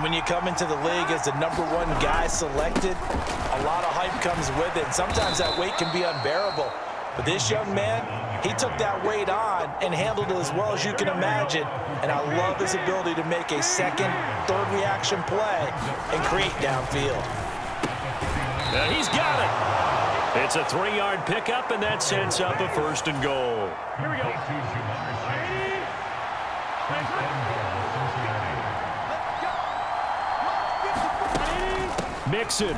And when you come into the league as the #1 guy selected, a lot of hype comes with it. And sometimes that weight can be unbearable. But this young man, he took that weight on and handled it as well as you can imagine. And I love his ability to make a second, third reaction play and create downfield. Now he's got it. It's a 3-yard pickup, and that sets up a 1st and goal. Here we go. Mixon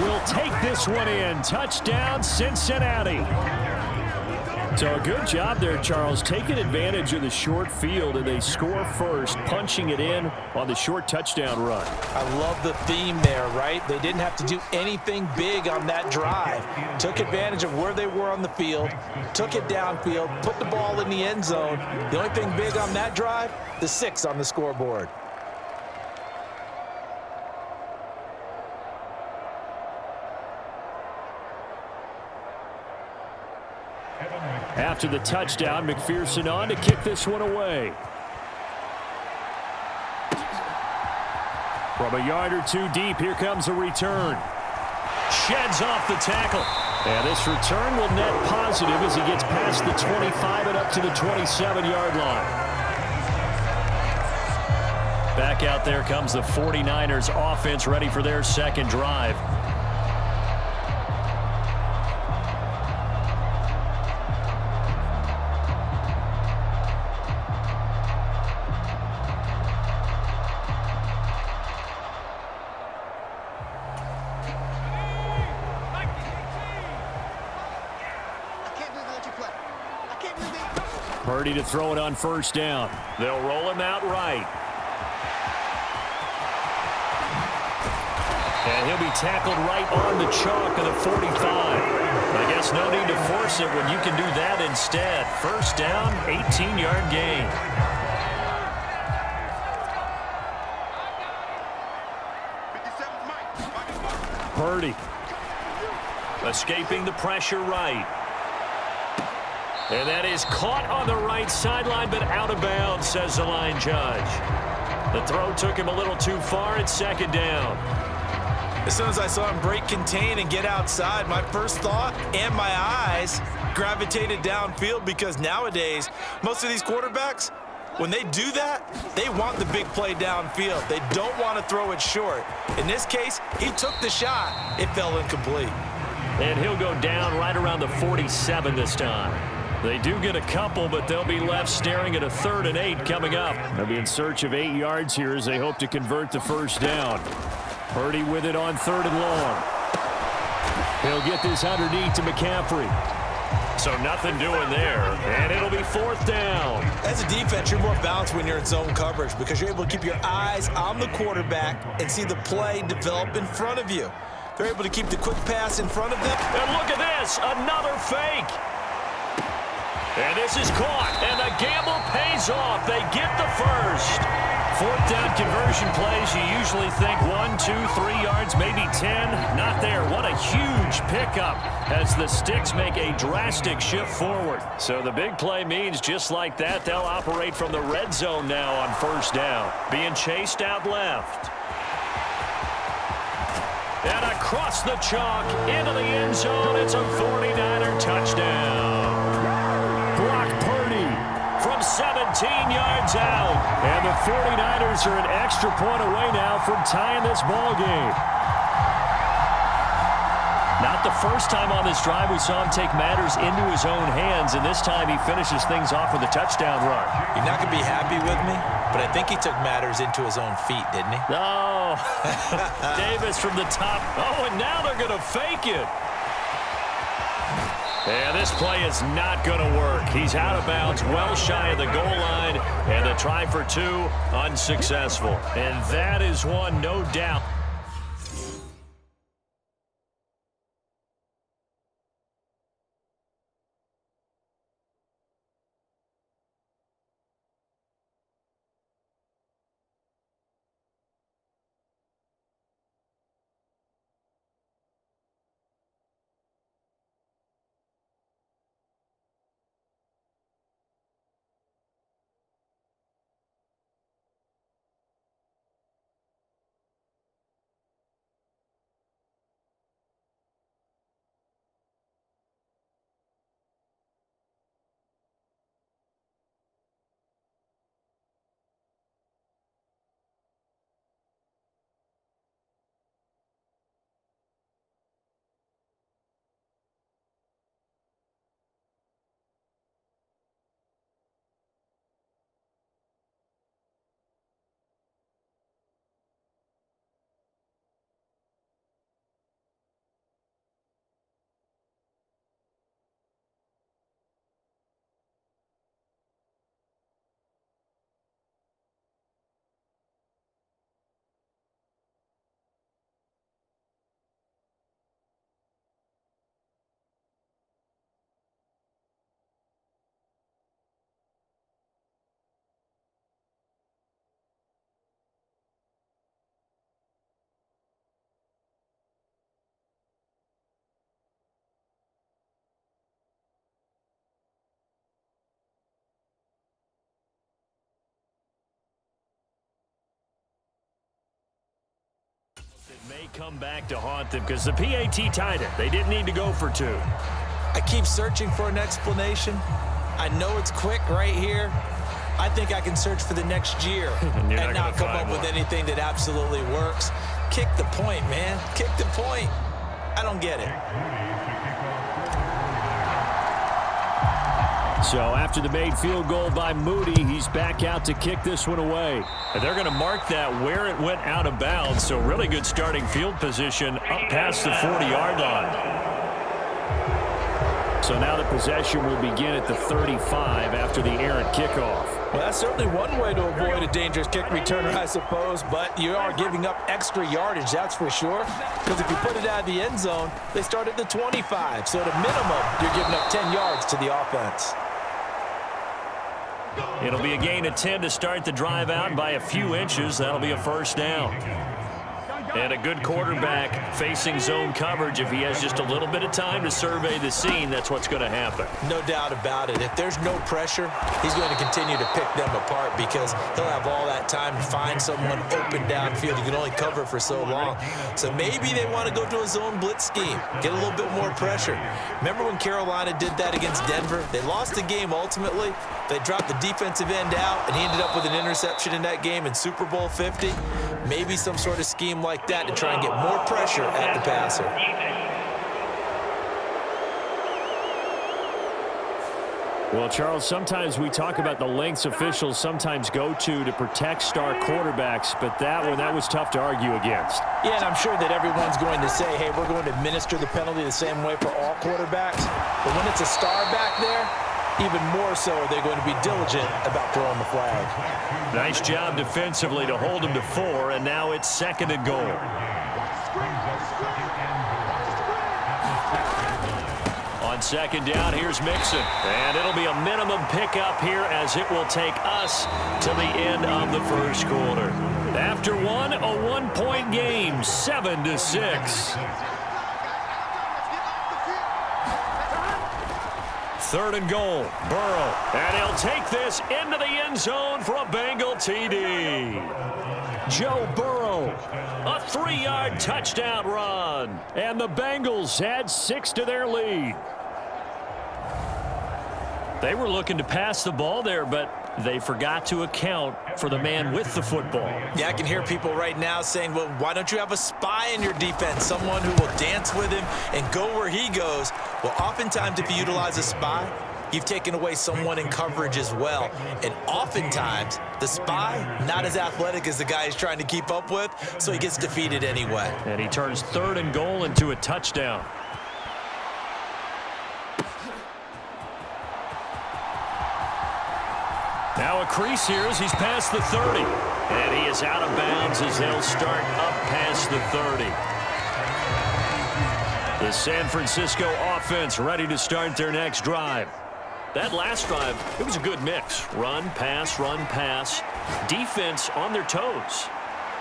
will take this one in. Touchdown, Cincinnati. So a good job there, Charles, taking advantage of the short field, and they score first, punching it in on the short touchdown run. I love the theme there, right? They didn't have to do anything big on that drive. Took advantage of where they were on the field, took it downfield, put the ball in the end zone. The only thing big on that drive, the 6 on the scoreboard. After the touchdown, McPherson on to kick this one away. From a yard or 2 deep, here comes a return. Sheds off the tackle. And this return will net positive as he gets past the 25 and up to the 27-yard line. Back out there comes the 49ers offense, ready for their second drive. Purdy to throw it on 1st down. They'll roll him out right. And he'll be tackled right on the chalk of the 45. I guess no need to force it when you can do that instead. 1st down, 18-yard gain. Purdy escaping the pressure right. And that is caught on the right sideline, but out of bounds, says the line judge. The throw took him a little too far. It's 2nd down. As soon as I saw him break contain and get outside, my first thought and my eyes gravitated downfield, because nowadays, most of these quarterbacks, when they do that, they want the big play downfield. They don't want to throw it short. In this case, he took the shot. It fell incomplete. And he'll go down right around the 47 this time. They do get a couple, but they'll be left staring at a 3rd and 8 coming up. They'll be in search of 8 yards here as they hope to convert the 1st down. Purdy with it on 3rd and long. He'll get this underneath to McCaffrey. So nothing doing there, and it'll be 4th down. As a defense, you're more balanced when you're in zone coverage because you're able to keep your eyes on the quarterback and see the play develop in front of you. They're able to keep the quick pass in front of them. And look at this, another fake. And this is caught, and the gamble pays off. They get the 1st. 4th down conversion plays, you usually think 1, 2, 3 yards, maybe 10. Not there. What a huge pickup as the Sticks make a drastic shift forward. So the big play means just like that, they'll operate from the red zone now on 1st down. Being chased out left. And across the chalk into the end zone. It's a 49er touchdown. Brock Purdy from 17 yards out. And the 49ers are an extra point away now from tying this ball game. Not the first time on this drive we saw him take matters into his own hands, and this time he finishes things off with a touchdown run. You're not going to be happy with me, but I think he took matters into his own feet, didn't he? Oh, Davis from the top. Oh, and now they're going to fake it. And this play is not going to work. He's out of bounds, well shy of the goal line, and the try for 2 unsuccessful. And that is one, no doubt. come back to haunt them because the PAT tied it. They didn't need to go for two. I keep searching for an explanation. I know it's quick right here. I think I can search for the next year and not come up with anything that absolutely works. Kick the point, man. Kick the point. I don't get it. So after the made field goal by Moody, he's back out to kick this one away. And they're going to mark that where it went out of bounds. So really good starting field position up past the 40-yard line. So now the possession will begin at the 35 after the errant kickoff. Well, that's certainly one way to avoid a dangerous kick returner, I suppose, but you are giving up extra yardage, that's for sure. Because if you put it out of the end zone, they start at the 25. So at a minimum, you're giving up 10 yards to the offense. It'll be a gain of 10 to start the drive out by a few inches. That'll be a first down. And a good quarterback facing zone coverage. If he has just a little bit of time to survey the scene, that's what's going to happen. No doubt about it. If there's no pressure, he's going to continue to pick them apart because he'll have all that time to find someone open downfield. You can only cover for so long. So maybe they want to go to a zone blitz scheme, get a little bit more pressure. Remember when Carolina did that against Denver? They lost the game ultimately. They dropped the defensive end out, and he ended up with an interception in that game in Super Bowl 50. Maybe some sort of scheme like that to try and get more pressure at the passer. Well, Charles, sometimes we talk about the lengths officials sometimes go to protect star quarterbacks, but that one, that was tough to argue against. Yeah, and I'm sure that everyone's going to say, hey, we're going to administer the penalty the same way for all quarterbacks. But when it's a star back there, even more so, they're going to be diligent about throwing the flag. Nice job defensively to hold him to 4, and now it's 2nd and goal. On 2nd down, here's Mixon. And it'll be a minimum pickup here as it will take us to the end of the first quarter. After one, a 1-point game, 7-6. 3rd and goal, Burrow. And he'll take this into the end zone for a Bengal TD. Joe Burrow, a 3-yard touchdown run. And the Bengals add 6 to their lead. They were looking to pass the ball there, but they forgot to account for the man with the football. Yeah, I can hear people right now saying, well, why don't you have a spy in your defense, someone who will dance with him and go where he goes? Well, oftentimes if you utilize a spy, you've taken away someone in coverage as well. And oftentimes, the spy, not as athletic as the guy he's trying to keep up with, so he gets defeated anyway. And he turns 3rd and goal into a touchdown. Now a crease here as he's past the 30. And he is out of bounds as they'll start up past the 30. The San Francisco offense ready to start their next drive. That last drive, it was a good mix. Run, pass, defense on their toes.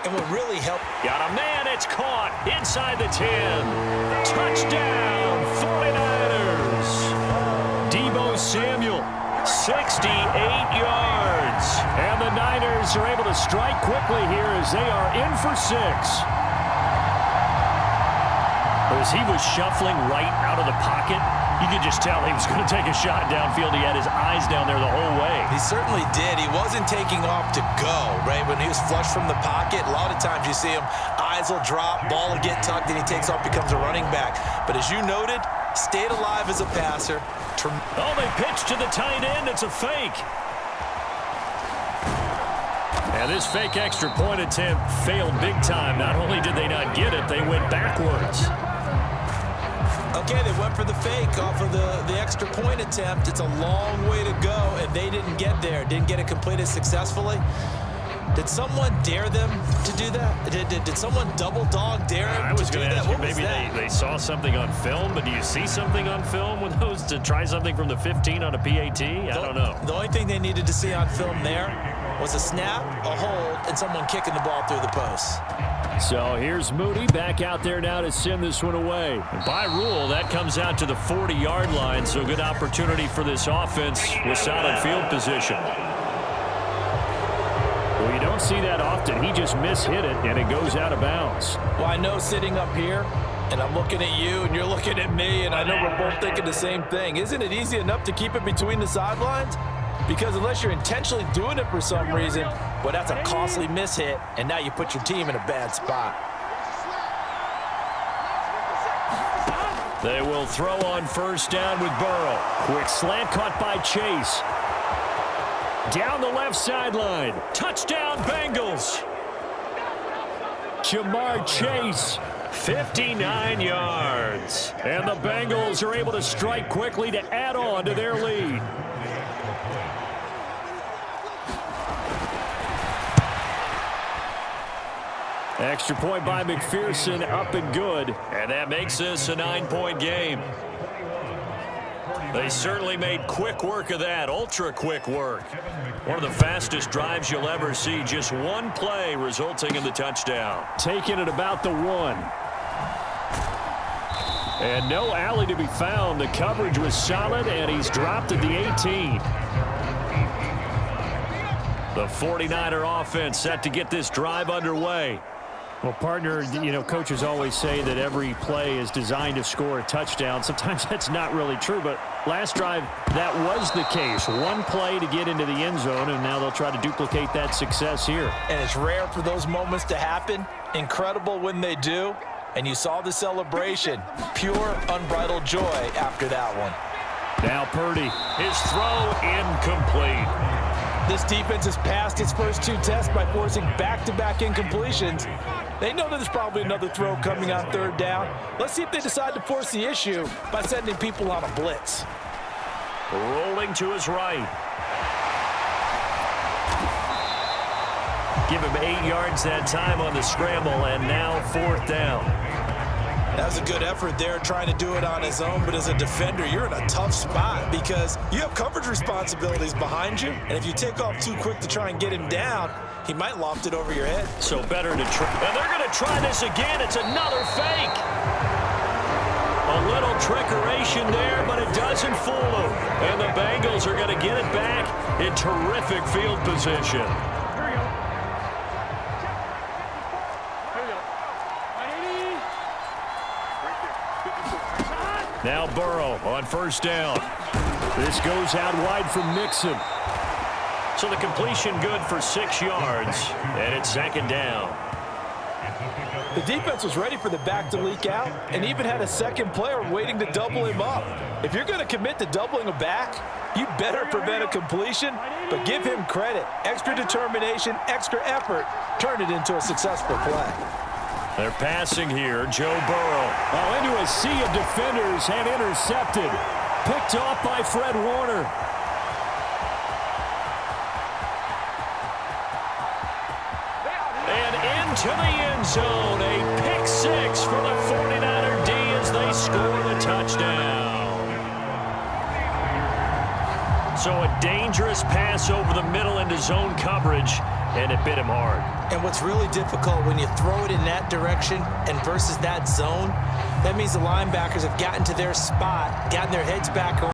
And what really helped... Got a man, it's caught inside the 10. Touchdown, 49ers. Deebo Samuel, 68 yards. And the Niners are able to strike quickly here as they are in for 6. As he was shuffling right out of the pocket, you could just tell he was going to take a shot downfield. He had his eyes down there the whole way. He certainly did. He wasn't taking off to go, right? When he was flush from the pocket, a lot of times you see him, eyes will drop, ball will get tucked, and he takes off, becomes a running back. But as you noted, stayed alive as a passer. Oh, they pitched to the tight end. It's a fake. And this fake extra point attempt failed big time. Not only did they not get it, they went backwards. Okay, they went for the fake off of the extra point attempt. It's a long way to go, and they didn't get there. Didn't get it completed successfully. Did someone dare them to do that? Did someone double dog dare them to do that? I was going to ask you, maybe they saw something on film, but do you see something on film with those to try something from the 15 on a PAT? I don't know. The only thing they needed to see on film there was a snap, a hold, and someone kicking the ball through the post. So here's Moody back out there now to send this one away. And by rule, that comes out to the 40-yard line, so good opportunity for this offense with solid field position. Well, you don't don't see that often. He just mishit it, and it goes out of bounds. Well, I know sitting up here, and I'm looking at you, and you're looking at me, and I know we're both thinking the same thing. Isn't it easy enough to keep it between the sidelines? Because unless you're intentionally doing it for some reason, well, that's a costly mishit, and now you put your team in a bad spot. They will throw on first down with Burrow. Quick slant caught by Chase. Down the left sideline. Touchdown, Bengals. Jamar Chase, 59 yards. And the Bengals are able to strike quickly to add on to their lead. Extra point by McPherson, up and good. And that makes this a 9-point game. They certainly made quick work of that, ultra-quick work. One of the fastest drives you'll ever see, just one play resulting in the touchdown. Taking it about the 1. And no alley to be found. The coverage was solid, and he's dropped at the 18. The 49er offense set to get this drive underway. Well, partner, coaches always say that every play is designed to score a touchdown. Sometimes that's not really true, but last drive, that was the case. One play to get into the end zone, and now they'll try to duplicate that success here. And it's rare for those moments to happen. Incredible when they do. And you saw the celebration. Pure, unbridled joy after that one. Now Purdy. His throw incomplete. This defense has passed its first 2 tests by forcing back-to-back incompletions. They know that there's probably another throw coming on third down. Let's see if they decide to force the issue by sending people on a blitz. Rolling to his right. Give him 8 yards that time on the scramble, and now 4th down. That was a good effort there trying to do it on his own, but as a defender, you're in a tough spot because you have coverage responsibilities behind you, and if you take off too quick to try and get him down, he might loft it over your head. So better to try. And they're going to try this again. It's another fake. A little trickeration there, but it doesn't fool them. And the Bengals are going to get it back in terrific field position. Now Burrow on first down. This goes out wide from Mixon. So the completion good for 6 yards, and it's 2nd down. The defense was ready for the back to leak out and even had a second player waiting to double him up. If you're going to commit to doubling a back, you better prevent a completion, but give him credit. Extra determination, extra effort, turned it into a successful play. They're passing here. Joe Burrow. Oh, into a sea of defenders and intercepted. Picked off by Fred Warner. And into the end zone. A pick 6 for the 49er D as they score the touchdown. So a dangerous pass over the middle into zone coverage, and it bit him hard. And what's really difficult when you throw it in that direction and versus that zone, that means the linebackers have gotten to their spot, gotten their heads back around.